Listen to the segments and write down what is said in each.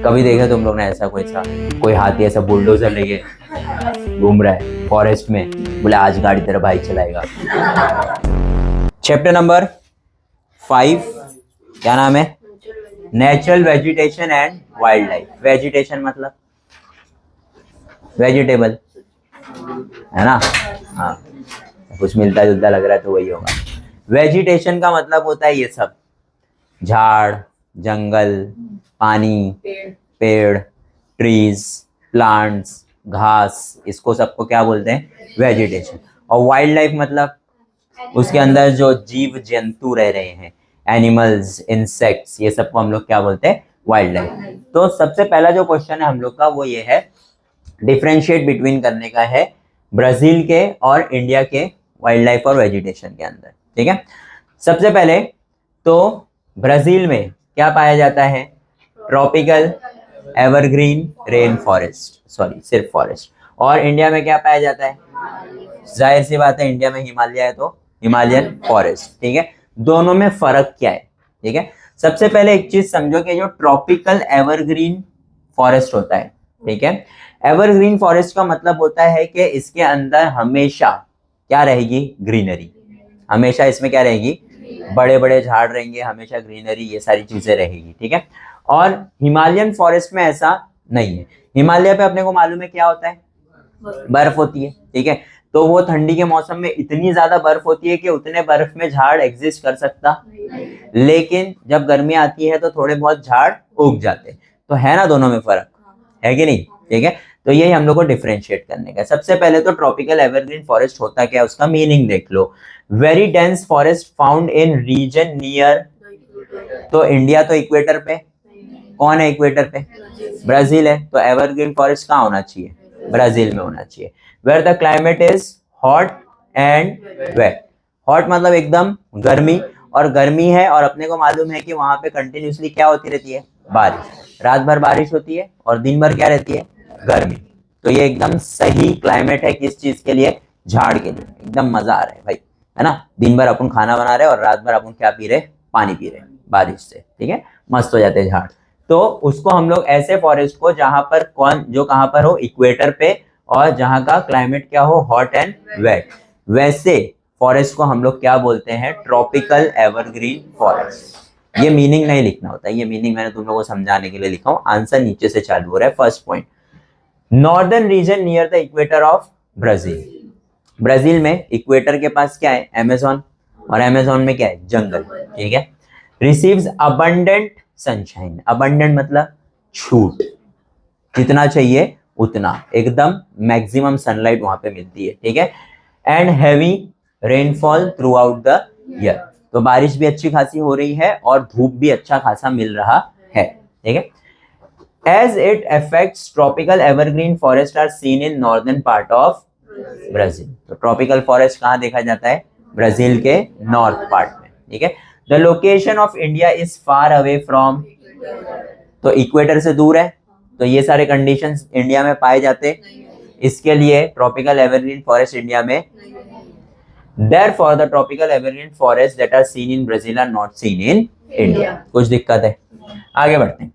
कभी देखा तुम लोग ने ऐसा कोई हाथी ऐसा बुलडोजर लेके घूम रहा है फॉरेस्ट में, बोले आज गाड़ी तेरा भाई चलाएगा। चैप्टर नंबर 5, क्या नाम है? Natural vegetation and wild life. Vegetation मतलब वेजिटेबल है ना? हाँ, कुछ मिलता जुलता लग रहा है तो वही होगा। वेजिटेशन का मतलब होता है ये सब, झाड़, जंगल, पानी, पेड़, ट्रीज, प्लांट्स, घास, इसको सबको क्या बोलते हैं? वेजिटेशन। और वाइल्ड लाइफ मतलब उसके अंदर जो जीव जंतु रह रहे हैं, एनिमल्स, इंसेक्ट्स, ये सबको हम लोग क्या बोलते हैं? Wild life. तो सबसे पहला जो क्वेश्चन है हम लोग का वो ये है, डिफरेंशिएट बिटवीन करने का है ब्राजील के और इंडिया के वाइल्ड लाइफ और वेजिटेशन के अंदर। ठीक है, सबसे पहले तो ब्राजील में क्या पाया जाता है? Tropical evergreen rain forest, sorry सिर्फ फॉरेस्ट। और इंडिया में क्या पाया जाता है? जाहिर सी बात है, इंडिया में हिमालय है तो हिमालयन फॉरेस्ट। ठीक है, दोनों में फर्क क्या है? ठीक है, सबसे पहले एक चीज समझो कि जो ट्रॉपिकल एवरग्रीन फॉरेस्ट होता है, ठीक है, एवरग्रीन फॉरेस्ट का मतलब होता है कि इसके अंदर हमेशा क्या रहेगी? ग्रीनरी। हमेशा इसमें क्या रहेगी? बड़े बड़े झाड़ रहेंगे, हमेशा ग्रीनरी, ये सारी चीजें रहेगी। ठीक है, और हिमालयन फॉरेस्ट में ऐसा नहीं है। हिमालय पे अपने को मालूम है क्या होता है? बर्फ होती है। ठीक है, तो वो ठंडी के मौसम में इतनी ज्यादा बर्फ होती है कि उतने बर्फ में झाड़ एग्जिस्ट कर सकता, लेकिन जब गर्मी आती है तो थोड़े बहुत झाड़ उग जाते। तो है ना दोनों में फर्क, है कि नहीं? ठीक है, तो यही हम लोग को डिफरेंशिएट करने का। सबसे पहले तो ट्रॉपिकल एवरग्रीन फॉरेस्ट होता क्या है, उसका मीनिंग देख लो। Very dense forest found in region near, तो इंडिया तो इक्वेटर पे, कौन है इक्वेटर पे? ब्राजील है, तो एवरग्रीन फॉरेस्ट कहाँ होना चाहिए? ब्राजील में होना चाहिए। Where the climate is hot and wet. Hot मतलब एकदम गर्मी, और गर्मी है, और अपने को मालूम है कि वहां पे कंटिन्यूसली क्या होती रहती है? बारिश। रात भर बारिश होती है और दिन भर क्या रहती है? गर्मी। तो ये एकदम सही क्लाइमेट है किस चीज के लिए? झाड़ के लिए। एकदम मजा आ रहा है भाई, है ना? दिन भर अपन खाना बना रहे और रात भर अपन क्या पी रहे? पानी पी रहे बारिश से। ठीक है, मस्त हो जाते हैं झाड़। तो उसको हम लोग ऐसे फॉरेस्ट को जहां पर जो कहां पर हो? इक्वेटर पे, और जहां का क्लाइमेट क्या हो? हॉट एंड वेट, वैसे फॉरेस्ट को हम लोग क्या बोलते हैं? Tropical evergreen forest. ये मीनिंग नहीं लिखना होता है, ये मीनिंग मैंने तुम लोगों को समझाने के लिए लिखा हूं। आंसर नीचे से चालू हो रहा है। First point, northern region near the equator of Brazil. Brazil में इक्वेटर के पास क्या है? अमेज़न, और अमेज़न में क्या है? जंगल। ठीक है, रिसीव्स अबंडेंट सनशाइन। अबंडेंट मतलब छूट, जितना चाहिए उतना, एकदम मैक्सिमम सनलाइट वहां पे मिलती है। ठीक है, and heavy rainfall through out the year. तो बारिश भी अच्छी खासी हो रही है और धूप भी अच्छा खासा मिल रहा है। ठीक है, as it affects tropical evergreen forest are seen in northern part of Brazil। तो ट्रॉपिकल फॉरेस्ट कहाँ देखा जाता है? ब्राजील के नॉर्थ पार्ट में। ठीक है, the location of India is far away from, तो इक्वेटर से दूर है, तो ये सारे कंडीशंस इंडिया में पाए जाते, इसके लिए ट्रॉपिकल एवरग्रीन फॉरेस्ट इंडिया में। Therefore the tropical evergreen forests that are seen in Brazil are not seen in India। कुछ दिक्कत है? आगे बढ़ते हैं।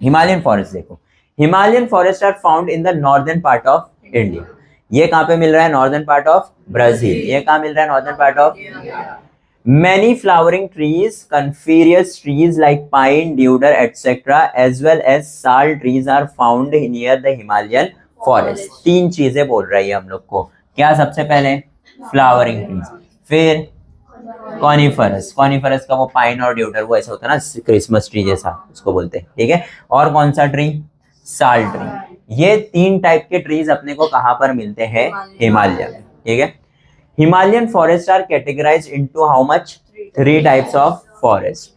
हिमालयन फॉरेस्ट देखो, Himalayan forest are found in the northern part of India. ये कहां पे मिल रहा है? Northern part of Brazil. ये कहां मिल रहा है? Northern part of. Many flowering trees, coniferous trees like pine, deodar, etc., as well as sal trees are found near the Himalayan forest। तीन चीजें बोल रही है हम लोग को। क्या? सबसे पहले फ्लावरिंग ट्रीज, फिर कॉनिफरस। कॉनिफरस का वो पाइन और ड्यूडर, वो ऐसा होता है ना क्रिसमस ट्री जैसा, उसको बोलते हैं। ठीक है, और कौन सा ट्री? साल ट्री। ये तीन टाइप के ट्रीज अपने को कहां पर मिलते हैं? हिमालय में। ठीक है, Himalayan forest are categorised into how much? 3 types of forest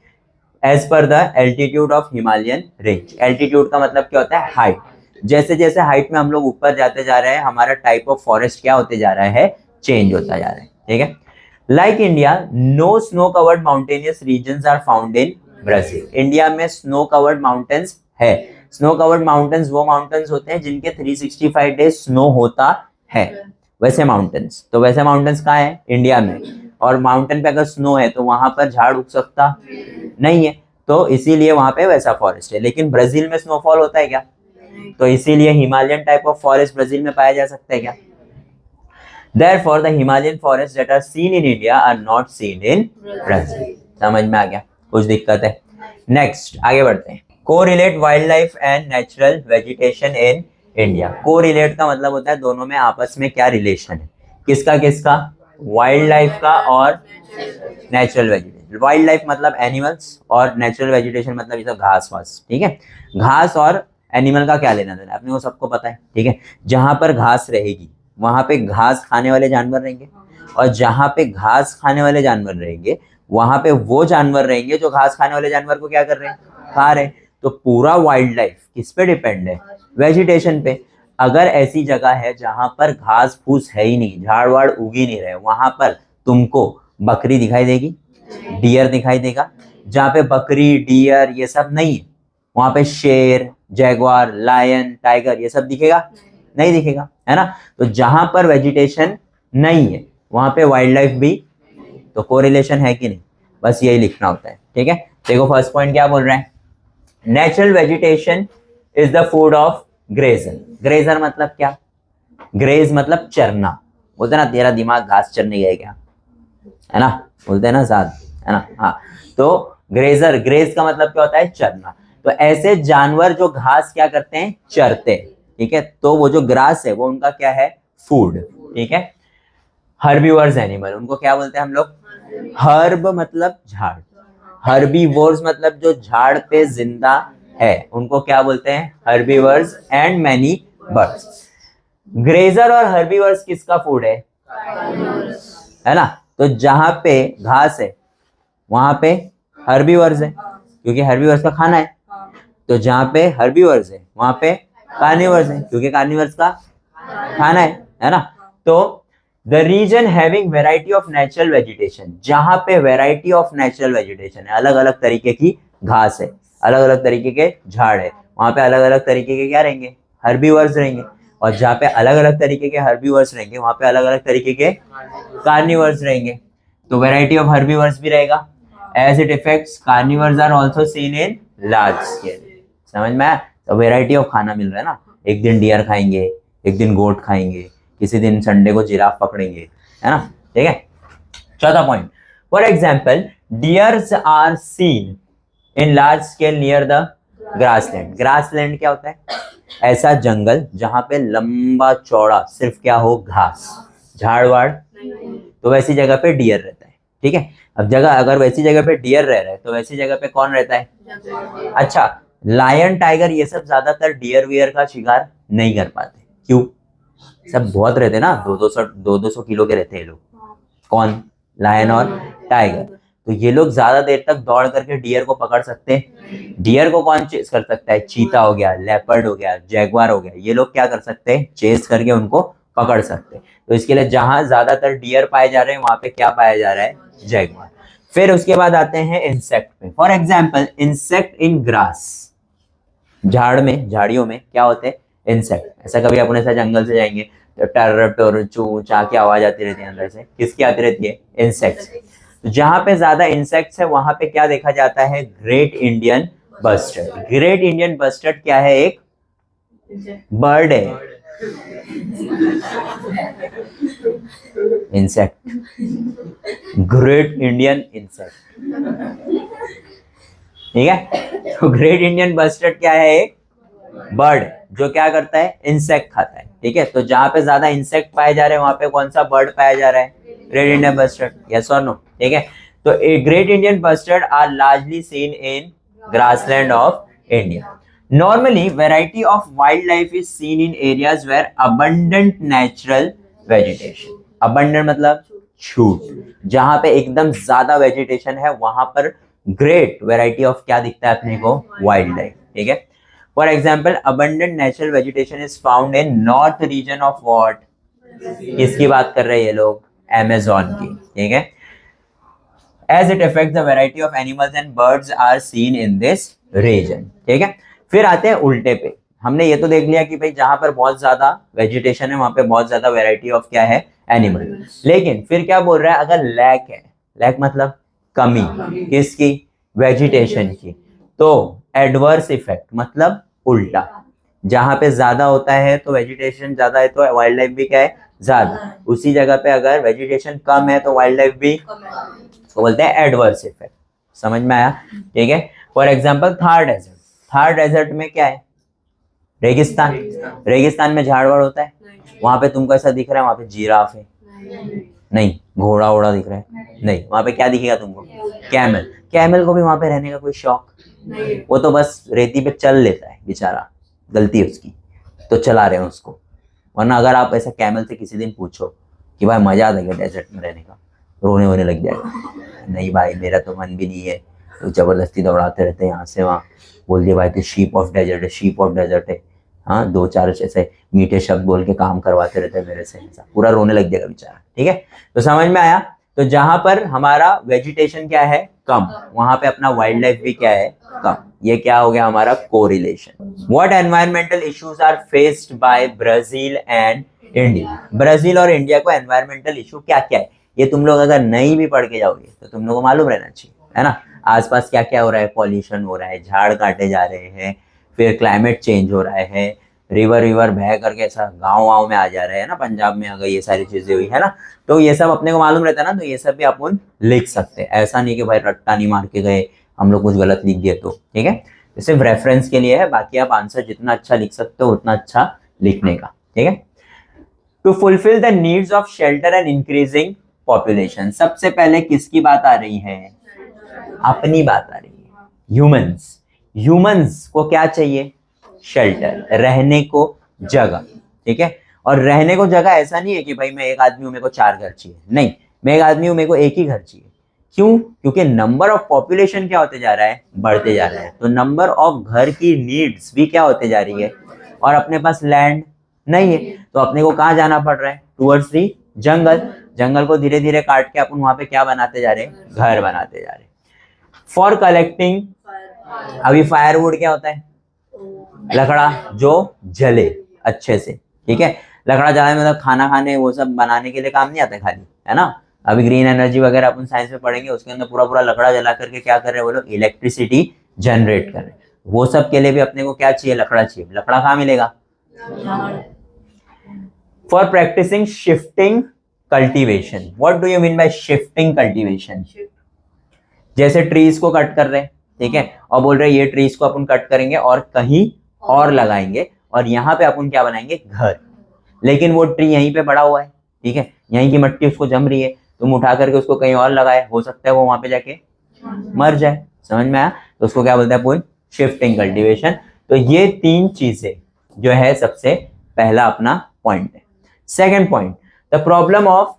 as per the altitude of Himalayan range. Altitude का मतलब क्या होता है? हाइट। जैसे जैसे हाइट में हम लोग ऊपर जाते जा रहे हैं, हमारा टाइप ऑफ फॉरेस्ट क्या होते जा रहा है? चेंज होता जा रहा है। ठीक है, like India no snow covered mountainous regions are found in Brazil. India में स्नो कवर्ड माउंटेन्स है। स्नो कवर्ड माउंटेन्स वो माउंटेन्स होते हैं जिनके 365 डेज स्नो होता है, वैसे माउंटेन्स। तो वैसे माउंटेन्स कहाँ है? इंडिया में। और माउंटेन पे अगर स्नो है तो वहां पर झाड़ उग सकता नहीं है, तो इसीलिए वहां पे वैसा फॉरेस्ट है। लेकिन ब्राजील में स्नोफॉल होता है क्या? तो इसीलिए Himalayan type of forest Brazil में पाया जा सकता है क्या? Therefore, the Himalayan forests that are seen in India are not seen in Brazil. समझ में आ गया? कुछ दिक्कत है? नेक्स्ट आगे बढ़ते हैं। Correlate wild life and natural vegetation in India. Correlate का मतलब होता है दोनों में आपस में क्या रिलेशन है। किसका किसका? वाइल्ड लाइफ का और नेचुरल वेजिटेशन। वाइल्ड लाइफ मतलब एनिमल्स और नेचुरल वेजिटेशन मतलब ये सब घास वास। ठीक है, घास और एनिमल का क्या लेना देना अपने को सबको पता है। ठीक है, जहां पर घास रहेगी वहां पे घास खाने वाले जानवर रहेंगे, और जहां पे घास खाने वाले जानवर रहेंगे वहां पे वो जानवर रहेंगे जो घास खाने वाले जानवर को क्या कर रहे हैं? खा रहे हैं। तो पूरा वाइल्ड लाइफ किस पे डिपेंड है? वेजिटेशन पे। अगर ऐसी जगह है जहां पर घास फूस है ही नहीं, झाड़ वाड़ उग ही नहीं रहे, वहां पर तुमको बकरी दिखाई देगी, डियर दिखाई देगा। जहाँ पे बकरी डियर ये सब नहीं है वहां पे शेर, जैगवार, लायन, टाइगर ये सब दिखेगा? नहीं दिखेगा, है ना। तो जहां पर वेजिटेशन नहीं है वहां पे वाइल्ड लाइफ भी, तो कोरिलेशन है कि नहीं? बस यही लिखना होता है। ठीक है, देखो फर्स्ट पॉइंट क्या बोल रहे हैं? Natural vegetation is the food of grazer. Grazer मतलब क्या? ग्रेज मतलब चरना। बोलते ना तेरा दिमाग घास चरने गया क्या, है ना, बोलते हैं ना साथ, है ना। हाँ, तो ग्रेजर, ग्रेज का मतलब क्या होता है? चरना। तो ऐसे जानवर जो घास क्या करते हैं? चरते हैं। ठीक है, तो वो जो ग्रास है वो उनका क्या है? फूड। ठीक है, हर्बीवर्स एनिमल उनको क्या बोलते हैं हम लोग? हर्ब मतलब झाड़, हर्बीवोर्स मतलब जो झाड़ पे जिंदा है उनको क्या बोलते हैं? Herbivores and many birds. Grazer और हर्बीवर्स किसका फूड है ना। तो जहां पे घास है वहां पे हर्बीवर्स है, क्योंकि हर्बीवर्स का खाना है। तो जहां पे हर्बीवर्स है वहां पे कार्निवर्स है, क्योंकि कार्निवर्स का खाना है ना। तो the region having variety of natural vegetation, जहां पे वेराइटी ऑफ नेचुरल वेजिटेशन है, अलग अलग तरीके की घास है, अलग अलग तरीके के झाड़ है, वहां पे अलग अलग तरीके के क्या रहेंगे? हर्बीवर्स रहेंगे। और जहाँ पे अलग अलग तरीके के हर्बीवर्स रहेंगे वहां पे अलग अलग तरीके के कार्निवर्स रहेंगे। तो वेराइटी ऑफ हर्बीवर्स भी रहेगा। As it affects carnivores are also seen in large scale. समझ में आया? तो वेराइटी ऑफ खाना मिल रहा है ना। एक दिन डियर खाएंगे, एक दिन गोट खाएंगे, किसी दिन संडे को जिराफ पकड़ेंगे, है ना। ठीक है, चौथा point. For example deers are seen in large scale near the grassland. Grassland क्या होता है? ऐसा जंगल जहां पे लंबा चौड़ा सिर्फ क्या हो? घास, झाड़ वाड़। तो वैसी जगह पे डियर रहता है। ठीक है, अब जगह अगर वैसी जगह पे डियर रह रहा है तो वैसी जगह पे कौन रहता है? अच्छा, लायन, टाइगर ये सब ज्यादातर डियर वियर का शिकार नहीं कर पाते। क्यों? सब बहुत रहते ना, 200 किलो के रहते हैं लोग। कौन? लायन और टाइगर। तो ये लोग ज्यादा देर तक दौड़ करके डियर को पकड़ सकते हैं। डियर को कौन चेस कर सकता है? चीता हो गया, लेपर्ड हो गया, जैगवार हो गया, ये लोग क्या कर सकते हैं? चेस करके उनको पकड़ सकते हैं। तो इसके लिए जहां ज्यादातर डियर पाए जा रहे हैं वहां पे क्या पाया जा रहा है? जैगवार। फिर उसके बाद आते हैं इंसेक्ट पे। For example insect in grass, झाड़ में, झाड़ियों में क्या होते हैं? इंसेक्ट। ऐसा कभी अपने साथ जंगल से जाएंगे तो टर टर चू चा की आवाज आती रहती है अंदर से, किसकी आती रहती है? इंसेक्ट्स। तो जहां पे ज्यादा इंसेक्ट्स है वहां पे क्या देखा जाता है? Great Indian bustard. Great Indian bustard क्या है? एक बर्ड है, इंसेक्ट, ग्रेट इंडियन इंसेक्ट। ठीक है, तो ग्रेट इंडियन बस्टर्ड क्या है? एक बर्ड जो क्या करता है? इंसेक्ट खाता है। ठीक है, तो जहां पे ज्यादा इंसेक्ट पाए जा रहे हैं वहां पे कौन सा बर्ड पाया जा रहा है? Great Indian bustard. यस और नो? ठीक है, तो A great Indian bustard are largely seen in grassland of India. Normally variety of wildlife is seen in areas where abundant natural vegetation. Abundant मतलब छूट, जहां पे एकदम ज्यादा वेजिटेशन है वहां पर ग्रेट वेराइटी ऑफ क्या दिखता है अपने को? Wild life. ठीक है, for example abundant natural vegetation is found in north region of what? किसकी बात कर रहे हैं ये लोग? Amazon की। ठीक है, as it affects the variety of animals and birds are seen in this region। ठीक है, फिर आते हैं उल्टे पे। हमने ये तो देख लिया कि भाई जहां पर बहुत ज्यादा वेजिटेशन है वहां पे बहुत ज्यादा वेराइटी ऑफ क्या है? एनिमल। लेकिन फिर क्या बोल रहा है? अगर लैक है, लैक मतलब कमी, किसकी? वेजिटेशन की। तो एडवर्स इफेक्ट मतलब उल्टा, जहां पे ज्यादा होता है तो वेजिटेशन ज्यादा है तो वाइल्ड लाइफ भी क्या है, ज्यादा। उसी जगह पे अगर वेजिटेशन कम है तो वाइल्ड लाइफ भी, तो बोलते हैं एडवर्स इफेक्ट। समझ में आया? ठीक है। For example Thar desert, Thar desert में क्या है, रेगिस्तान। रेगिस्तान में झाड़ वाड़ होता है, वहां पे तुमको ऐसा दिख रहा है वहां पे जिराफ है, नहीं घोड़ा वोड़ा दिख रहा है, नहीं, वहां पे क्या दिखेगा तुमको, कैमल। कैमल को भी वहां पे रहने का कोई शौक, वो तो बस रेती पे चल लेता है बेचारा, गलती है उसकी तो चला रहे हैं उसको। वरना अगर आप ऐसा कैमल से किसी दिन पूछो कि भाई मजा आता है डेजर्ट में रहने का, रोने वोने लग जाएगा, नहीं भाई मेरा तो मन भी नहीं है, तो जबरदस्ती दौड़ाते रहते हैं यहाँ से वहाँ। बोल दिया भाई तो शीप ऑफ डेजर्ट है, शीप ऑफ डेजर्ट है, हाँ दो चार ऐसे मीठे शब्द बोल के काम करवाते रहते हैं मेरे से, ऐसा पूरा रोने लग जाएगा बेचारा। ठीक है, तो समझ में आया? तो जहां पर हमारा वेजिटेशन क्या है, कम, वहां पे अपना वाइल्ड लाइफ भी क्या है, कम। ये क्या हो गया हमारा correlation. What environmental issues are faced by Brazil and India. Brazil और इंडिया को एनवायरमेंटल इशू क्या क्या है, ये तुम लोग अगर नहीं भी पढ़ के जाओगे तो तुम लोग को मालूम रहना चाहिए, है ना। आसपास क्या क्या हो रहा है, पॉल्यूशन हो रहा है, झाड़ काटे जा रहे हैं, फिर क्लाइमेट चेंज हो रहा है, रिवर रिवर बह करके ऐसा गाँव वाँव में आ जा रहे हैं ना, पंजाब में अगर ये सारी चीजें हुई है ना, तो ये सब अपने को मालूम रहता है ना, तो ये सब भी अपन लिख सकते हैं। ऐसा नहीं कि भाई रट्टा नहीं मार के गए हम लोग कुछ गलत लिख दिए तो, ठीक है। सिर्फ रेफरेंस के लिए है, बाकी आप आंसर जितना अच्छा लिख सकते हो उतना अच्छा लिखने का, ठीक है। To fulfil the needs of shelter and increasing population, सबसे पहले किसकी बात आ रही है, अपनी बात आ रही है, ह्यूमंस। ह्यूमंस को क्या चाहिए, शेल्टर, रहने को जगह, ठीक है। और रहने को जगह ऐसा नहीं है कि भाई मैं एक आदमी हूं मेरे को 4 घर चाहिए, नहीं, मैं एक आदमी हूं मेरे को एक ही घर चाहिए। क्यों? क्योंकि नंबर ऑफ पॉपुलेशन क्या होते जा रहा है, बढ़ते जा रहा है, तो नंबर ऑफ घर की नीड्स भी क्या होते जा रही है। और अपने पास लैंड नहीं है तो अपने को कहाँ जाना पड़ रहा है, टूवर्ड्स दी जंगल। जंगल को धीरे धीरे काट के अपन वहां पे क्या बनाते जा रहे हैं, घर बनाते जा रहे हैं। फॉर कलेक्टिंग, अभी फायरवुड क्या होता है, लकड़ा जो जले अच्छे से, ठीक है। लकड़ा जलाने मतलब खाना खाने वो सब बनाने के लिए काम नहीं आता खाली, है ना। अभी ग्रीन एनर्जी वगैरह अपन साइंस में पढ़ेंगे, उसके अंदर पूरा पूरा लकड़ा जला करके क्या कर रहे हैं वो लोग, इलेक्ट्रिसिटी जनरेट कर रहे हैं। वो सब के लिए भी अपने को क्या चाहिए, लकड़ा चाहिए। लकड़ा कहाँ मिलेगा, for practising shifting cultivation. What do you mean by shifting cultivation, जैसे ट्रीज को कट कर रहे हैं, ठीक है, और बोल रहे हैं ये ट्रीज को अपन कट करेंगे और कहीं और लगाएंगे और यहाँ पे अपन क्या बनाएंगे, घर। लेकिन वो ट्री यहीं पे बड़ा हुआ है, ठीक है, यहीं की मिट्टी उसको जम रही है, तुम उठा करके उसको कहीं और लगाए, हो सकता है वो वहां पे जाके मर जाए। समझ में आया? तो उसको क्या बोलते हैं अपन, शिफ्टिंग कल्टीवेशन। तो ये 3 चीजें जो है सबसे पहला अपना पॉइंट है। Second point, the problem of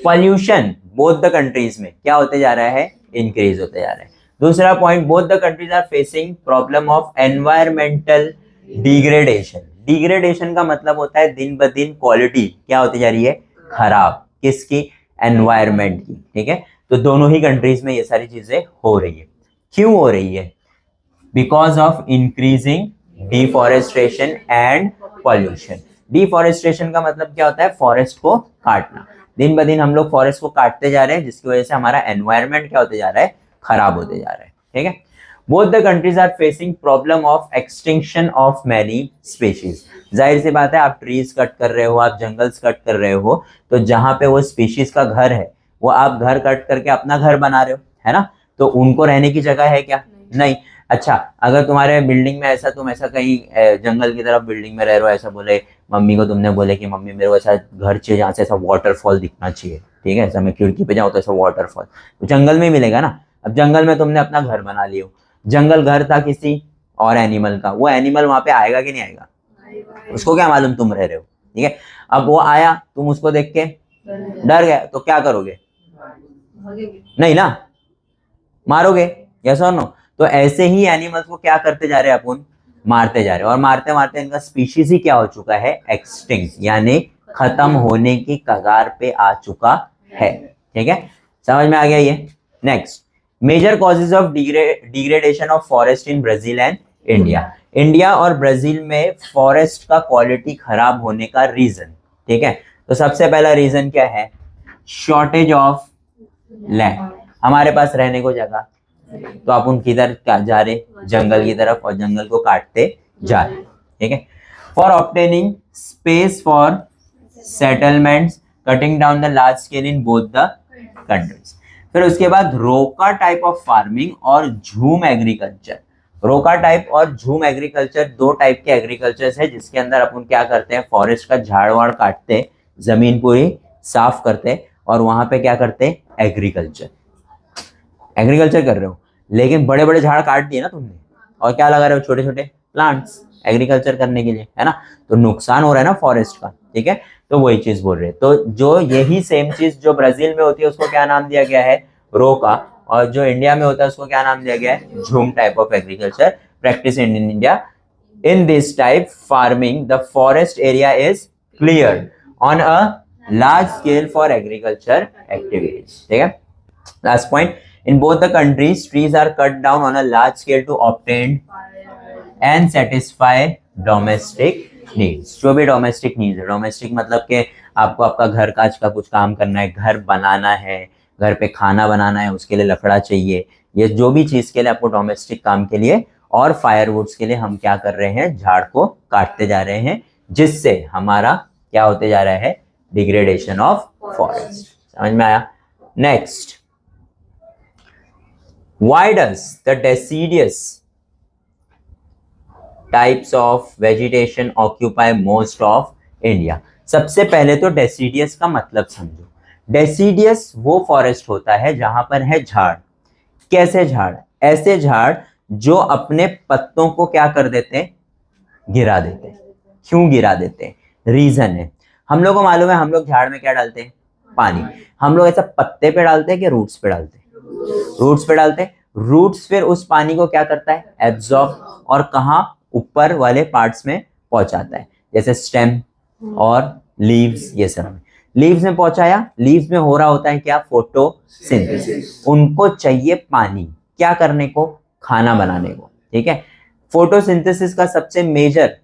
pollution both the countries में क्या होते जा रहा है, इंक्रीज होते जा रहा है। दूसरा point, both the countries are facing problem of environmental degradation. Degradation का मतलब होता है दिन ब दिन क्वालिटी क्या होती जा रही है, खराब, किसकी, एनवायरमेंट की, ठीक है। तो दोनों ही कंट्रीज में ये सारी चीजें हो रही है। क्यों हो रही है, because of increasing deforestation and pollution. Deforestation का मतलब क्या होता है, फॉरेस्ट को काटना। दिन ब दिन हम लोग फॉरेस्ट को काटते जा रहे हैं, जिसकी वजह से हमारा एनवायरमेंट क्या होते जा रहा है, खराब होते जा रहा है, ठीक है। Both the countries are facing problem of extinction of many species. जाहिर सी बात है, आप ट्रीज कट कर रहे हो, आप जंगल्स कट कर रहे हो, तो जहां पे वो स्पीशीज का घर है वो आप घर कट करके अपना घर बना रहे हो, है ना। तो उनको रहने की जगह है क्या, नहीं। अच्छा, अगर तुम्हारे बिल्डिंग में ऐसा, तुम ऐसा कहीं जंगल की तरफ बिल्डिंग में रह रहे हो, ऐसा बोले मम्मी को, तुमने बोले कि मम्मी मेरे को ऐसा घर चाहिए जहाँ से ऐसा वाटरफॉल दिखना चाहिए, ठीक है, ऐसा मैं खिड़की पे जाऊँ तो ऐसा वाटरफॉल, तो जंगल में मिलेगा ना। अब जंगल में तुमने अपना घर बना लियो, जंगल घर था किसी और एनिमल का, वो एनिमल वहां पे आएगा कि नहीं आएगा, उसको क्या मालूम तुम रह रहे हो, ठीक है। अब वो आया, तुम उसको देख के डर गए तो क्या करोगे, नहीं ना, मारोगे, यस और नो। तो ऐसे ही एनिमल्स को क्या करते जा रहे हैं अपन, मारते जा रहे हैं, और मारते मारते इनका स्पीशीज ही क्या हो चुका है, एक्सटिंक्ट, यानी खत्म होने की कगार पे आ चुका है, ठीक है। समझ में आ गया ये। Next, major causes of degradation of forest in Brazil and India. India और ब्राजील में फॉरेस्ट का क्वालिटी खराब होने का रीजन, ठीक है। तो सबसे पहला रीजन क्या है, शॉर्टेज ऑफ लैंड, हमारे पास रहने को जगह तो आप उन किधर जा रहे, जंगल की तरफ, और जंगल को काटते जा रहे, ठीक है। For obtaining space for settlements, cutting down the large scale in both the countries. फिर उसके बाद रोका टाइप ऑफ फार्मिंग और झूम एग्रीकल्चर। रोका टाइप और झूम एग्रीकल्चर दो टाइप के एग्रीकल्चर है, जिसके अंदर अपन क्या करते हैं, फॉरेस्ट का झाड़ वाड़ काटते, जमीन पूरी साफ करते, और वहां पे क्या करते हैं, एग्रीकल्चर कर रहे हो, लेकिन बड़े बड़े झाड़ काट दिए ना तुमने, और क्या लगा रहे हो, छोटे छोटे प्लांट्स एग्रीकल्चर करने के लिए, है ना, तो नुकसान हो रहा है ना फॉरेस्ट का, ठीक है। तो वही चीज बोल रहे हैं। तो जो यही सेम चीज जो ब्राजील में होती है उसको क्या नाम दिया गया है, रोका, और जो इंडिया में होता है उसको क्या नाम दिया गया है, झूम type of agriculture practice in India. In this type farming the forest area is clear on a large scale for agriculture activities, ठीक है। Last point, in both the countries trees are cut down on a large scale to obtain and satisfy domestic needs। जो भी domestic needs है, domestic मतलब कि आपको आपका घर काज का कुछ काम करना है, घर बनाना है, घर पे खाना बनाना है, उसके लिए लकड़ा चाहिए, ये जो भी चीज के लिए आपको डोमेस्टिक काम के लिए और फायरवुड्स के लिए हम क्या कर रहे हैं, झाड़ को काटते जा रहे हैं, जिससे हमारा क्या होते जा रहा है, डिग्रेडेशन ऑफ फॉरेस्ट। समझ में आया। Next, why does the deciduous types of vegetation occupy most of India? सबसे पहले तो डेसीडियस का मतलब समझो। डेसीडियस वो फॉरेस्ट होता है जहां पर है झाड़। कैसे झाड़? ऐसे झाड़ जो अपने पत्तों को क्या कर देते हैं, गिरा देते हैं। क्यों गिरा देते हैं? रीजन है, हम लोग को मालूम है, हम लोग झाड़ में क्या डालते हैं, पानी। हम लोग ऐसा पत्ते पे डालते हैं कि रूट्स पे डालते हैं? रूट्स पे डालते हैं। रूट्स फिर उस पानी को क्या करता है, एब्जॉर्ब, और कहाँ, ऊपर वाले पार्ट्स में पहुंचाता है, जैसे स्टेम और लीव्स, ये सब। लीव्स में पहुंचाया, लीव्स में हो रहा होता है क्या, फोटोसिंथेसिस। उनको चाहिए पानी, क्या करने को, खाना बनाने को, ठीक है। फोटोसिंथेसिस का सबसे मेजर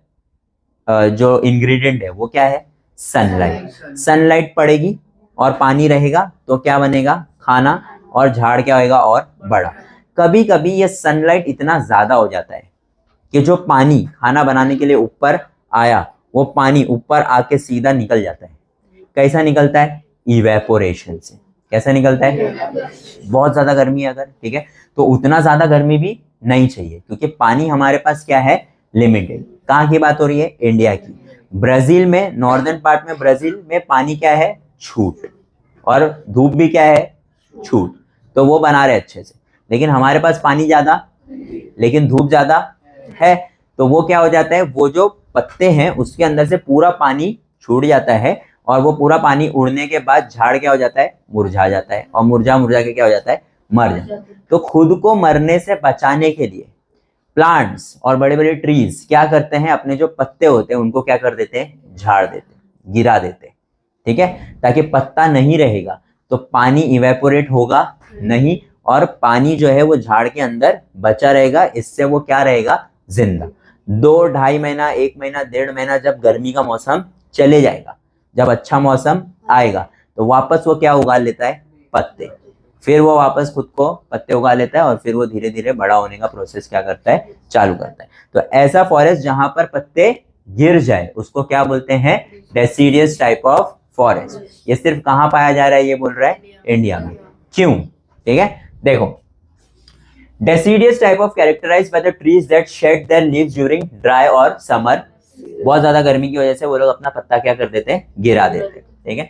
जो इंग्रेडिएंट है वो क्या है, सनलाइट। सनलाइट पड़ेगी और पानी रहेगा तो क्या बनेगा, खाना, और झाड़ क्या होगा, और बड़ा। कभी कभी ये सनलाइट इतना ज्यादा हो जाता है कि जो पानी खाना बनाने के लिए ऊपर आया, वो पानी ऊपर आके सीधा निकल जाता है। कैसा निकलता है, इवेपोरेशन से। कैसा निकलता है, बहुत ज्यादा गर्मी है अगर, ठीक है, तो उतना ज्यादा गर्मी भी नहीं चाहिए, क्योंकि पानी हमारे पास क्या है, लिमिटेड। कहाँ की बात हो रही है, इंडिया की। ब्राजील में, नॉर्दर्न पार्ट में ब्राजील में पानी क्या है, छूट, और धूप भी क्या है, छूट, तो वो बना रहे अच्छे से। लेकिन हमारे पास पानी ज्यादा लेकिन धूप ज्यादा है, तो वो क्या हो जाता है, वो जो पत्ते हैं उसके अंदर से पूरा पानी छूट जाता है, और वो पूरा पानी उड़ने के बाद झाड़ क्या हो जाता है, मुरझा जाता है, और मुरझा के क्या हो जाता है, मर जाता है। तो खुद को मरने से बचाने के लिए प्लांट्स और बड़े बड़े ट्रीज क्या करते हैं, अपने जो पत्ते होते हैं उनको क्या कर देते हैं, झाड़ देते हैं, गिरा देते हैं, ठीक है, ताकि पत्ता नहीं रहेगा तो पानी इवेपोरेट होगा नहीं, और पानी जो है वो झाड़ के अंदर बचा रहेगा, इससे वो क्या रहेगा, जिंदा। 2-2.5 महीना, 1 महीना, 1.5 महीना जब गर्मी का मौसम चले जाएगा, जब अच्छा मौसम आएगा, तो वापस वो क्या उगा लेता है, पत्ते। फिर वो वापस खुद को पत्ते उगा लेता है, और फिर वो धीरे धीरे बड़ा होने का प्रोसेस क्या करता है, चालू करता है। तो ऐसा फॉरेस्ट जहां पर पत्ते गिर जाए उसको क्या बोलते हैं, डेसीडियस टाइप ऑफ फॉरेस्ट। ये सिर्फ कहाँ पाया जा रहा है, ये बोल रहा है इंडिया में। क्यों, ठीक है, देखो, deciduous type of characterised by the trees that shed their leaves during dry और समर। बहुत ज्यादा गर्मी की वजह से वो लोग अपना पत्ता क्या कर देते हैं, गिरा देते हैं, ठीक है।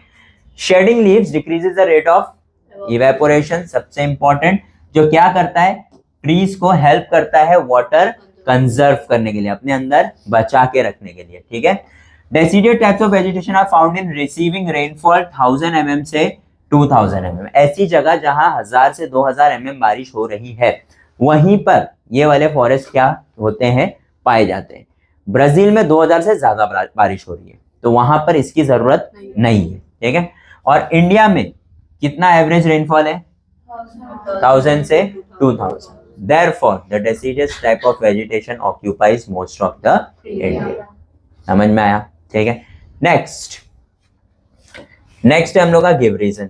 Shedding leaves decreases the rate of evaporation. सबसे इंपॉर्टेंट, जो क्या करता है, ट्रीज को हेल्प करता है वाटर कंजर्व करने के लिए, अपने अंदर बचा के रखने के लिए, ठीक है। Deciduous types of vegetation are found in receiving rainfall 1000 mm से 2000 mm। ऐसी जगह जहां 1000 से 2000 mm बारिश हो रही है, वहीं पर ये वाले फॉरेस्ट क्या होते हैं, पाए जाते हैं। ब्राजील में 2000 से ज्यादा बारिश हो रही है, तो वहां पर इसकी जरूरत नहीं है, ठीक है। और इंडिया में कितना एवरेज रेनफॉल है, 1000 से 2000। Therefore, the deciduous type of vegetation occupies most of the India। समझ में आया, ठीक है। नेक्स्ट है हम लोग का गिव रीजन।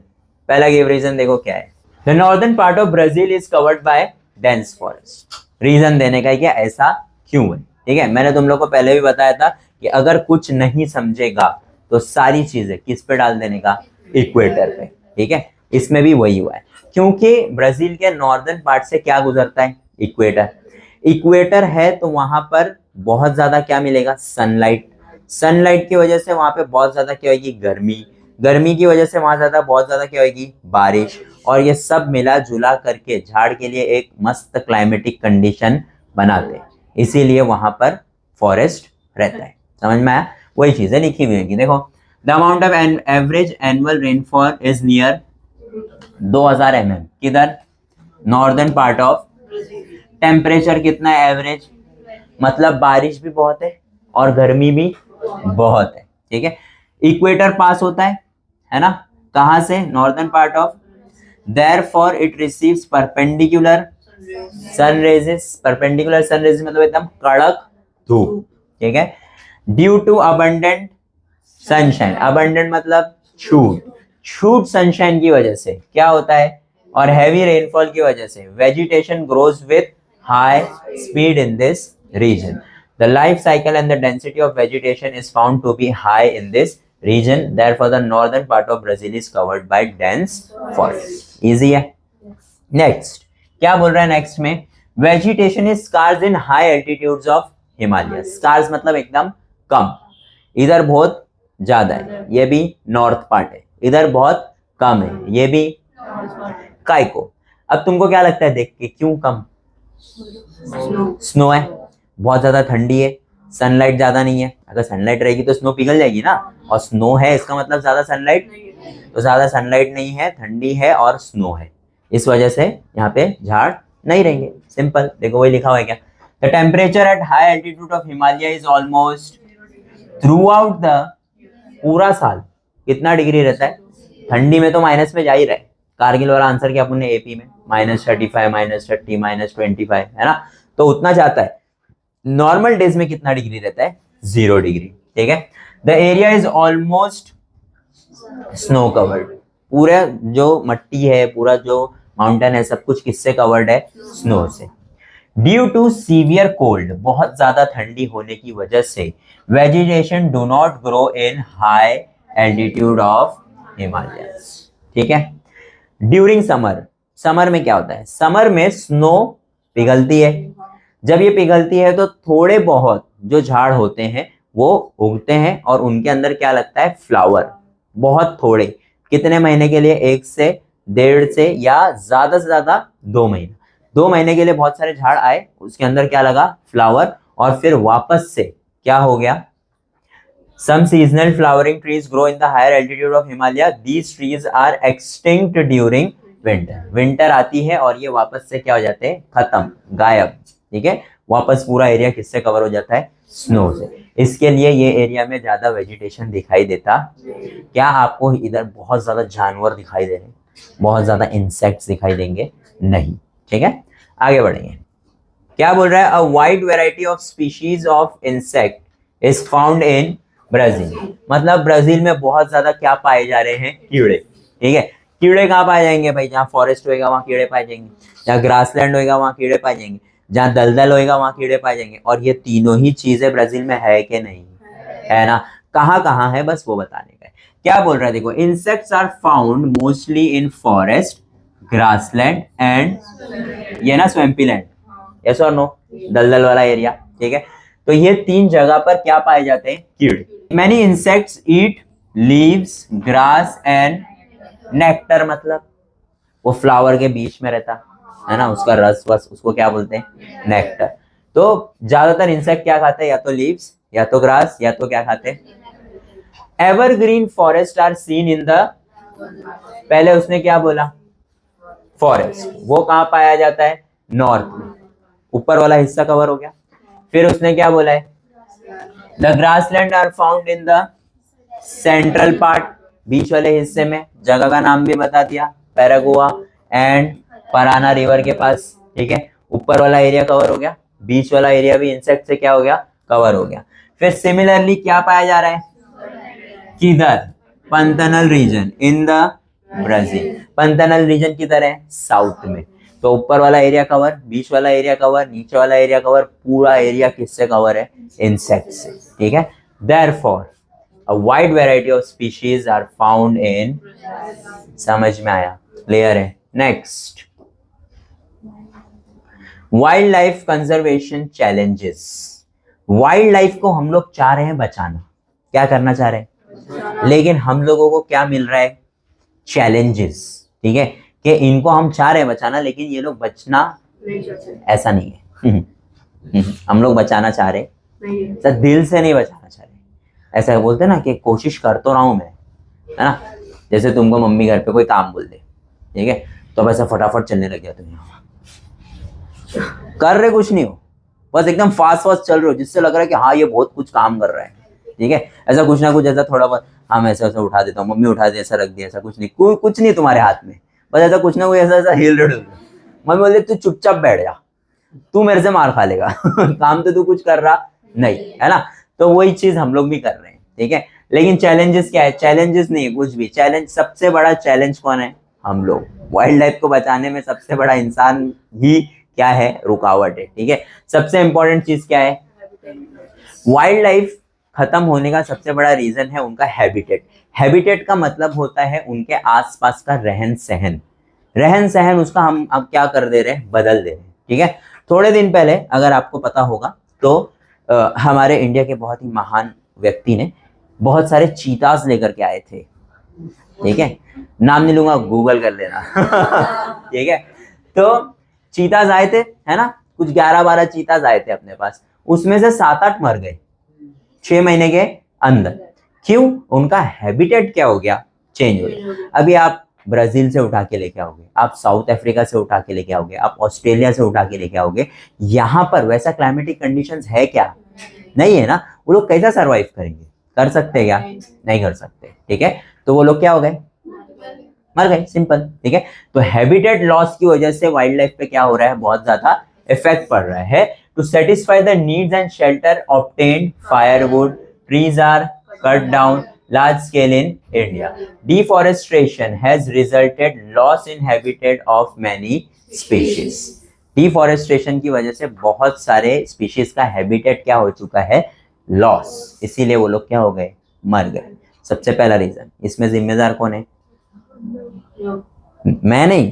पहला गिव रीजन देखो क्या है, the northern part of Brazil is covered by dense forest. Reason देने का है कि ऐसा क्यों है, ठीक है। मैंने तुम लोग को पहले भी बताया था कि अगर कुछ नहीं समझेगा तो सारी चीजें किस पे डाल देने का, इक्वेटर पे, ठीक है। इसमें भी वही हुआ है, क्योंकि ब्राजील के नॉर्दर्न पार्ट से क्या गुजरता है, इक्वेटर। इक्वेटर है तो वहां पर बहुत ज्यादा क्या मिलेगा, सनलाइट। सनलाइट की वजह से वहां पे बहुत ज्यादा क्या होगी, गर्मी। गर्मी की वजह से वहां ज्यादा बहुत ज्यादा क्या होगी, बारिश। और ये सब मिला जुला करके झाड़ के लिए एक मस्त क्लाइमेटिक कंडीशन बनाते हैं, इसीलिए वहां पर फॉरेस्ट रहता है। समझ में आया, वही चीजें लिखी हुई है कि देखो, the amount of average annual rainfall is near 2000 mm, किधर, नॉर्दर्न पार्ट ऑफ। टेम्परेचर कितना है एवरेज, मतलब बारिश भी बहुत है और गर्मी भी बहुत है, ठीक है। इक्वेटर पास होता है ना, कहां से, northern part of. Therefore it receives perpendicular sun rays. Perpendicular sun rays मतलब एकदम कड़क धूप, ठीक है। Due to abundant sunshine, abundant मतलब छूट, छूट सनशाइन की वजह से क्या होता है, और हैवी रेनफॉल की वजह से vegetation grows with high speed in this region. The life cycle and the density of vegetation is found to be high in this region. Therefore, the northern part of Brazil is covered by dense forest. Easy है. Next, क्या बोल रहा है next में, vegetation is scarce in high altitudes of Himalayas. Scarce मतलब एकदम कम, इधर बहुत ज्यादा है, ये भी नॉर्थ पार्ट है, इधर बहुत कम है, ये भी काय को। अब तुमको क्या लगता है देख के, क्यों कम, स्नो है, बहुत ज्यादा ठंडी है, सनलाइट ज्यादा नहीं है। अगर सनलाइट रहेगी तो स्नो पिघल जाएगी ना, और स्नो है इसका मतलब ज्यादा सनलाइट, तो ज्यादा सनलाइट नहीं है, ठंडी है और स्नो है, इस वजह से यहाँ पे झाड़ नहीं रहेंगे। सिंपल, देखो वही लिखा हुआ है क्या, the temperature at high altitude of Himalaya is almost through out the, पूरा साल कितना डिग्री रहता है, ठंडी में तो माइनस में जा ही रहा है। कारगिल वाला आंसर क्या अपन ने एपी में, -35, -30, -25 है ना, तो उतना जाता है। नॉर्मल डेज में कितना डिग्री रहता है, 0 डिग्री, ठीक है। The area is almost snow covered, पूरा जो मट्टी है, पूरा जो माउंटेन है, सब कुछ किससे कवर्ड है, स्नो से। ड्यू टू सीवियर कोल्ड, बहुत ज्यादा ठंडी होने की वजह से vegetation do not grow in high altitude of Himalayas, ठीक है। ड्यूरिंग समर, समर में क्या होता है, समर में स्नो पिघलती है, जब ये पिघलती है तो थोड़े बहुत जो झाड़ होते हैं वो उगते हैं, और उनके अंदर क्या लगता है, फ्लावर, बहुत थोड़े, कितने महीने के लिए, 1 से 1.5 से या ज्यादा से ज्यादा 2 महीने, 2 महीने के लिए बहुत सारे झाड़ आए, उसके अंदर क्या लगा, फ्लावर, और फिर वापस से क्या हो गया। Some seasonal flowering trees grow in the higher altitude of Himalaya. These trees are extinct during winter. Winter आती है और ये वापस से क्या हो जाते हैं, खत्म, गायब, ठीक है। वापस पूरा एरिया किससे कवर हो जाता है, स्नो से। इसके लिए ये एरिया में ज्यादा वेजिटेशन दिखाई देता, क्या आपको इधर बहुत ज्यादा जानवर दिखाई दे रहे हैं, बहुत ज्यादा इंसेक्ट्स दिखाई देंगे, नहीं, ठीक है। आगे बढ़ेंगे, क्या बोल रहा है, a wide variety of species of insect is found in Brazil, मतलब ब्राजील में बहुत ज्यादा क्या पाए जा रहे हैं, कीड़े, ठीक है। कीड़े कहाँ पाए जाएंगे भाई, जहाँ फॉरेस्ट होएगा वहाँ कीड़े पाए जाएंगे, जहाँ ग्रासलैंड होएगा वहाँ कीड़े पाए जाएंगे, जहाँ दलदल होएगा वहाँ कीड़े पाए जाएंगे। और ये तीनों ही चीजें ब्राजील में है कि नहीं, है ना, कहाँ कहाँ है, बस वो बताने का है। क्या बोल रहा है देखो, insects are found mostly in forest, grassland and, ये ना स्वैम्पी लैंड, यस और नो, दलदल वाला एरिया, ठीक है। तो ये 3 जगह पर क्या पाए जाते हैं, कीड़े। Many insects eat leaves, grass and nectar, मतलब वो फ्लावर के बीच में रहता है ना, उसका रस वस, उसको क्या बोलते हैं, नेक्टर। तो ज्यादातर इंसेक्ट क्या खाते हैं, या तो लीव्स, या तो ग्रास, या तो क्या खाते हैं। Evergreen forest are seen in the, पहले उसने क्या बोला, फॉरेस्ट, वो कहाँ पाया जाता है, नॉर्थ में, ऊपर वाला हिस्सा कवर हो गया। फिर उसने क्या बोला है, the grassland are found in the central part, बीच वाले हिस्से में, जगह का नाम भी बता दिया, पैरागुआ एंड पराना रिवर के पास, ठीक है। ऊपर वाला एरिया कवर हो गया, बीच वाला एरिया भी इंसेक्ट से क्या हो गया, कवर हो गया। फिर सिमिलरली क्या पाया जा रहा है, किधर, Pantanal region in the Brazil, Pantanal region किधर है, साउथ में। तो ऊपर वाला एरिया कवर, बीच वाला एरिया कवर, नीचे वाला एरिया कवर, पूरा एरिया किससे कवर है? इंसेक्ट से, ठीक है। Therefore a wide variety of species are found in, समझ में आया? क्लियर है? Next, wildlife conservation challenges. Wildlife को हम लोग चाह रहे हैं बचाना, क्या करना चाह रहे हैं, लेकिन हम लोगों को क्या मिल रहा है? चैलेंजेस, ठीक है, कि इनको हम चाह रहे हैं बचाना लेकिन ये लोग बचना ऐसा नहीं है। हम लोग बचाना चाह रहे, तो दिल से नहीं बचाना चाह रहे। ऐसा बोलते हैं ना कि कोशिश कर तो रहा हूं मैं, है ना। जैसे तुमको मम्मी घर पे कोई काम बोल दे, ठीक है, तो अब ऐसा फटाफट चलने लग गया, तुम कर रहे कुछ नहीं हो, बस एकदम फास्ट चल रहे हो, जिससे लग रहा है कि हाँ ये बहुत कुछ काम कर रहा है, ठीक है। ऐसा कुछ ना कुछ, ऐसा थोड़ा बहुत, हाँ मैं ऐसा उठा देता हूँ, मम्मी उठा दे, ऐसा रख दिया, ऐसा कुछ नहीं, कुछ नहीं तुम्हारे हाथ में, बस ऐसा कुछ ना कुछ ऐसा हिल रहे हो। मम्मी बोलते तू चुपचाप बैठ जा, तू मेरे से मार खा लेगा। काम तो तू कुछ कर रहा नहीं है ना। तो वही चीज हम लोग भी कर रहे हैं, ठीक है। लेकिन चैलेंजेस क्या है? चैलेंजेस नहीं है कुछ भी। चैलेंज, सबसे बड़ा चैलेंज कौन है? हम लोग। वाइल्ड लाइफ को बचाने में सबसे बड़ा इंसान ही क्या है? रुकावट है, ठीक है। सबसे इंपॉर्टेंट चीज क्या है? वाइल्ड लाइफ खत्म होने का सबसे बड़ा रीजन है उनका हैबिटेट। हैबिटेट का मतलब होता है उनके आसपास का रहन सहन। रहन सहन उसका हम अब क्या कर दे रहे हैं? बदल दे रहे हैं, ठीक है। थोड़े दिन पहले अगर आपको पता होगा तो हमारे इंडिया के बहुत ही महान व्यक्ति ने बहुत सारे चीताज लेकर के आए थे, ठीक है। नाम नहीं लूंगा, गूगल कर लेना। ठीक है। तो चीताज आए थे, है ना, कुछ 11-12 चीताज आए थे अपने पास, उसमें से 7-8 मर गए 6 महीने के अंदर। क्यों? उनका हैबिटेट क्या हो गया? चेंज हो गया। अभी आप ब्राजील से उठा के लेके आओगे, आप साउथ अफ्रीका से उठा के लेके आओगे, आप ऑस्ट्रेलिया से उठा के लेके आओगे, यहाँ पर वैसा क्लाइमेटिक कंडीशंस है क्या? नहीं है ना। वो लोग कैसा सरवाइव करेंगे? कर सकते हैं क्या? नहीं कर सकते, ठीक है। तो वो लोग क्या हो गए? मर गए, सिंपल, ठीक है। तो हैबिटेट लॉस की वजह से वाइल्ड लाइफ पे क्या हो रहा है? बहुत ज्यादा इफेक्ट पड़ रहा है। To satisfy the needs and shelter obtained, firewood trees are cut down large scale in India. Deforestation has resulted loss in habitat of many species. Deforestation की वजह से बहुत सारे स्पीशीज का हैबिटेट क्या हो चुका है? लॉस। इसीलिए वो लोग क्या हो गए? मर गए। सबसे पहला रीजन। इसमें जिम्मेदार कौन है? मैं नहीं,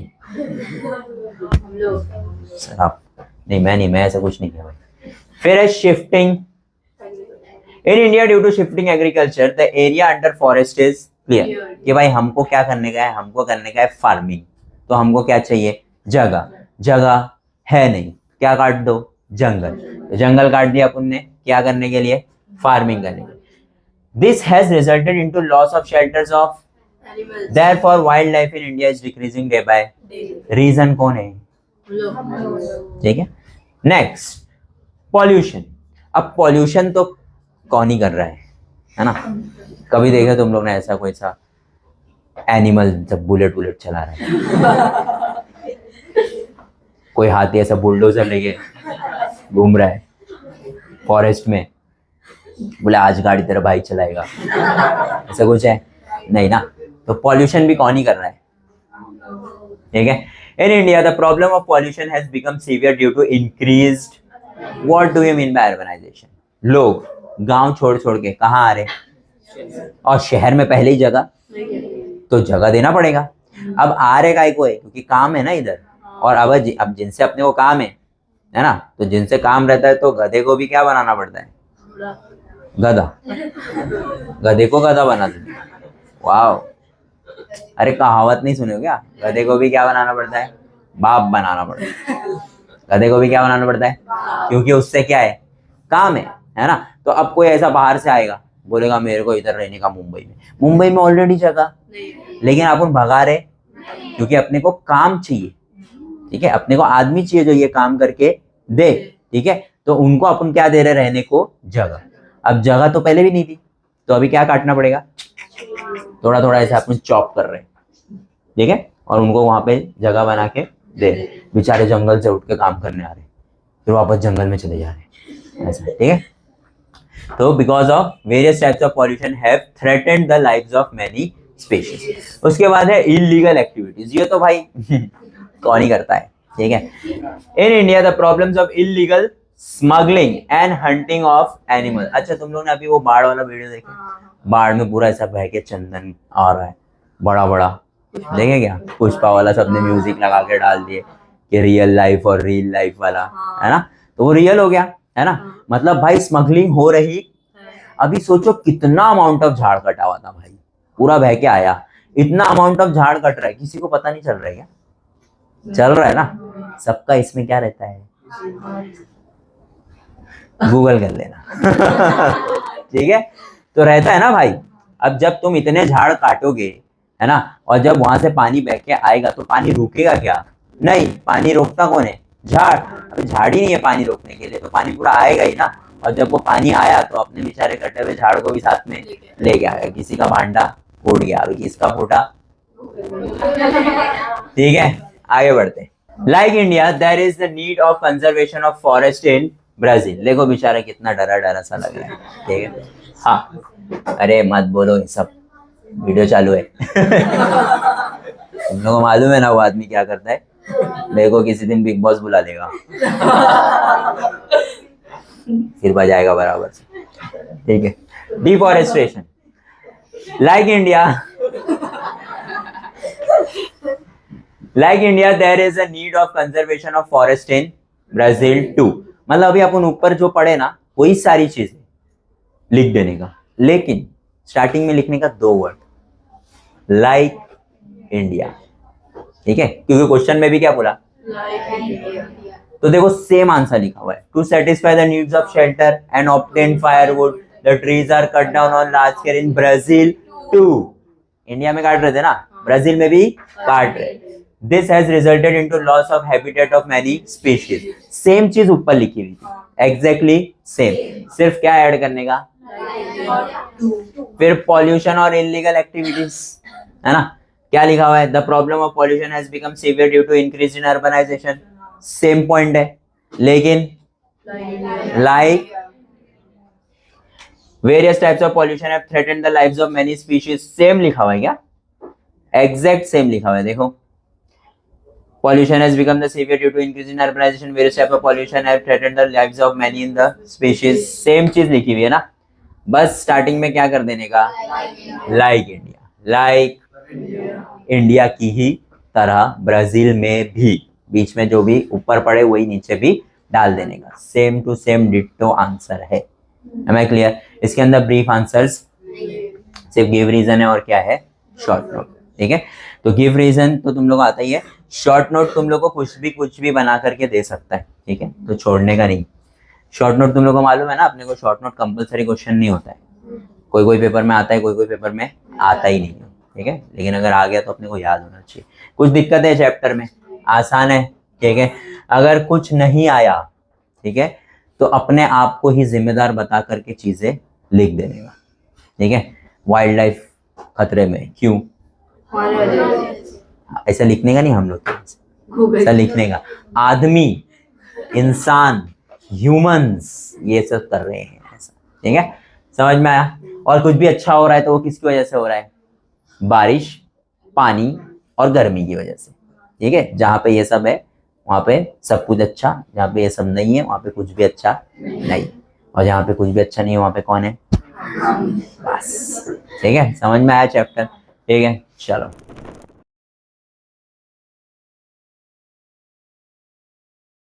आप नहीं, मैं नहीं, मैं ऐसा कुछ नहीं किया भाई। फिर है shifting. In India, due to shifting agriculture, the area under forest is clear. कि भाई हमको क्या करने का है? हमको करने का है फार्मिंग। तो हमको क्या चाहिए? जगह। जगह है नहीं, क्या काट दो? जंगल। तो जंगल काट दिया अपन ने, क्या करने के लिए? फार्मिंग करने के लिए। This has resulted into loss of shelters of animals. Therefore, wildlife in India is decreasing day by day. Reason कौन है? ठीक है। Next, pollution. अब पॉल्यूशन तो कौन ही कर रहा है ना। कभी देखा तुम लोग ने ऐसा कोई सा एनिमल जब बुलेट चला रहा है? कोई हाथी ऐसा बुलडोजर लेके घूम रहा है फॉरेस्ट में, बोले आज गाड़ी तेरा भाई चलाएगा, ऐसा कुछ है? नहीं ना। तो पॉल्यूशन भी कौन ही कर रहा है? ठीक है। In India the problem of pollution has become severe due to increased, what do you mean by urbanisation? लोग गांव छोड़ के कहाँ आ रहे? और शहर में पहले ही जगह, तो जगह देना पड़ेगा। अब आ रहे काय को है? क्योंकि काम है ना इधर। और अब जिनसे अपने को काम है ना, तो जिनसे काम रहता है तो गधे को भी क्या बनाना पड़ता है? गधा। गधे को गधा बना दो। वाह, अरे कहावत नहीं सुने हो क्या? गधे को भी क्या बनाना पड़ता है? बाप बनाना पड़ता है। गधे को भी क्या बनाना पड़ता है? क्योंकि उससे क्या है? काम है ना। तो अब कोई ऐसा बाहर से आएगा, बोलेगा मेरे को इधर रहने का मुंबई में ऑलरेडी जगह, लेकिन अपन भगा रहे क्योंकि अपने को काम चाहिए, ठीक है। अपने को आदमी चाहिए जो ये काम करके दे, ठीक है। तो उनको अपन क्या दे रहे? रहने को जगह। अब जगह तो पहले भी नहीं थी, तो अभी क्या काटना पड़ेगा? थोड़ा ऐसा अपन चॉप कर रहे हैं, ठीक है, और उनको वहां पे जगह बना के दे। बेचारे जंगल से उठ के काम करने आ रहे, फिर वापस जंगल में चले जा रहे, ऐसा, ठीक है। तो because of various types of pollution have threatened the lives of many species. उसके बाद है इलीगल एक्टिविटीज। ये तो भाई कौन ही करता है? ठीक है। In India the problems of illegal smuggling and hunting of animal. अच्छा तुम लोग ने अभी वो बाढ़ वाला वीडियो देखा? बाढ़ में पूरा ऐसा बह के चंदन आ रहा है बड़ा बड़ा, देखे क्या? पुष्पा वाला सबने म्यूजिक लगा के डाल दिए कि रियल लाइफ और रियल लाइफ वाला, है ना? तो वो रियल हो गया, है ना? मतलब भाई स्मगलिंग हो रही। अभी सोचो कितना अमाउंट ऑफ झाड़ कटा हुआ था भाई, पूरा बह के आया। इतना अमाउंट ऑफ झाड़ कट रहा है, किसी को पता नहीं चल रहा है क्या? चल रहा है ना। सबका इसमें क्या रहता है, गूगल कर लेना। ठीक है, तो रहता है ना भाई। अब जब तुम इतने झाड़ काटोगे, है ना, और जब वहां से पानी बह के आएगा तो पानी रुकेगा क्या? नहीं, पानी रोकता कौन है? झाड़। अभी झाड़ ही नहीं है पानी रोकने के लिए, तो पानी पूरा आएगा ही ना। और जब वो पानी आया तो अपने बेचारे कटे हुए झाड़ को भी साथ में ले गया। किसी का भांडा फूट गया, अभी किसका फूटा? ठीक है, आगे बढ़ते। Like India there is the need of conservation of forest in Brazil. देखो बेचारा कितना डरा डरा सा लग रहा है, ठीक है। हाँ, अरे मत बोलो ये सब, वीडियो चालू है। तुम लोगों को मालूम है ना वो आदमी क्या करता है? मेरे को किसी दिन बिग बॉस बुला लेगा, फिर बजाएगा बराबर से, ठीक है। Deforestation like India, like India there is a need of conservation of forest in Brazil too. मतलब अभी अपन ऊपर जो पढ़े ना वही सारी चीजें लिख देने का, लेकिन स्टार्टिंग में लिखने का 2 वर्ड, लाइक इंडिया, ठीक है। क्योंकि क्वेश्चन में भी क्या बोला? तो देखो सेम आंसर लिखा हुआ है। To satisfy the needs of shelter and obtain firewood the trees are cut down on large scale in Brazil too. India में काट रहे थे ना, ब्राजील में भी काट रहे। This has resulted into loss of habitat of many species. Same चीज ऊपर लिखी हुई थी, एग्जैक्टली सेम, सिर्फ क्या ऐड करने का? फिर पॉल्यूशन और इलीगल एक्टिविटीज, है ना। क्या लिखा हुआ है? The problem of pollution has become severe due to increase in urbanisation. Same point है, लेकिन like various types of pollution have threatened the lives of many species. Same लिखा हुआ है क्या? एग्जैक्ट सेम लिखा हुआ है। देखो, pollution has become the severe due to increase in urbanization. Various types of pollution have threatened the lives of many in the species. Same चीज लिखी हुई है ना, बस स्टार्टिंग में क्या कर देने का? लाइक इंडिया, लाइक इंडिया की ही तरह ब्राजील में भी, बीच में जो भी ऊपर पड़े वही नीचे भी डाल देने का। Same to same ditto answer है। Am I clear? इसके अंदर ब्रीफ आंसर्स सिर्फ गिव रीजन है और क्या है? शॉर्ट नोट, ठीक है। तो गिव रीजन तो तुम लोग आता ही है, शॉर्ट नोट तुम लोग को कुछ भी बना करके दे सकता है, ठीक है, तो छोड़ने का नहीं। शॉर्ट नोट तुम लोग को मालूम है ना, अपने को शॉर्ट नोट कंपलसरी क्वेश्चन नहीं होता है, कोई कोई पेपर में आता है, कोई कोई पेपर में आता ही नहीं है, ठीक है। लेकिन अगर आ गया तो अपने को याद होना चाहिए। कुछ दिक्कत है चैप्टर में, आसान है, ठीक है। अगर कुछ नहीं आया, ठीक है, तो अपने आप को ही जिम्मेदार बता करके चीजें लिख देने का, ठीक है। वाइल्ड लाइफ खतरे में, क्यों? ऐसा लिखने का नहीं हम लोग, ऐसा लिखने का आदमी, इंसान, ह्यूमंस ये सब कर रहे हैं ऐसा, ठीक है। समझ में आया? और कुछ भी अच्छा हो रहा है तो वो किसकी वजह से हो रहा है? बारिश, पानी और गर्मी की वजह से, ठीक है। जहाँ पे ये सब है वहाँ पे सब कुछ अच्छा, जहाँ पे ये सब नहीं है वहाँ पे कुछ भी अच्छा नहीं, और जहाँ पे कुछ भी अच्छा नहीं है वहाँ पे कौन है? बस, ठीक है। समझ में आया चैप्टर? ठीक है, चलो।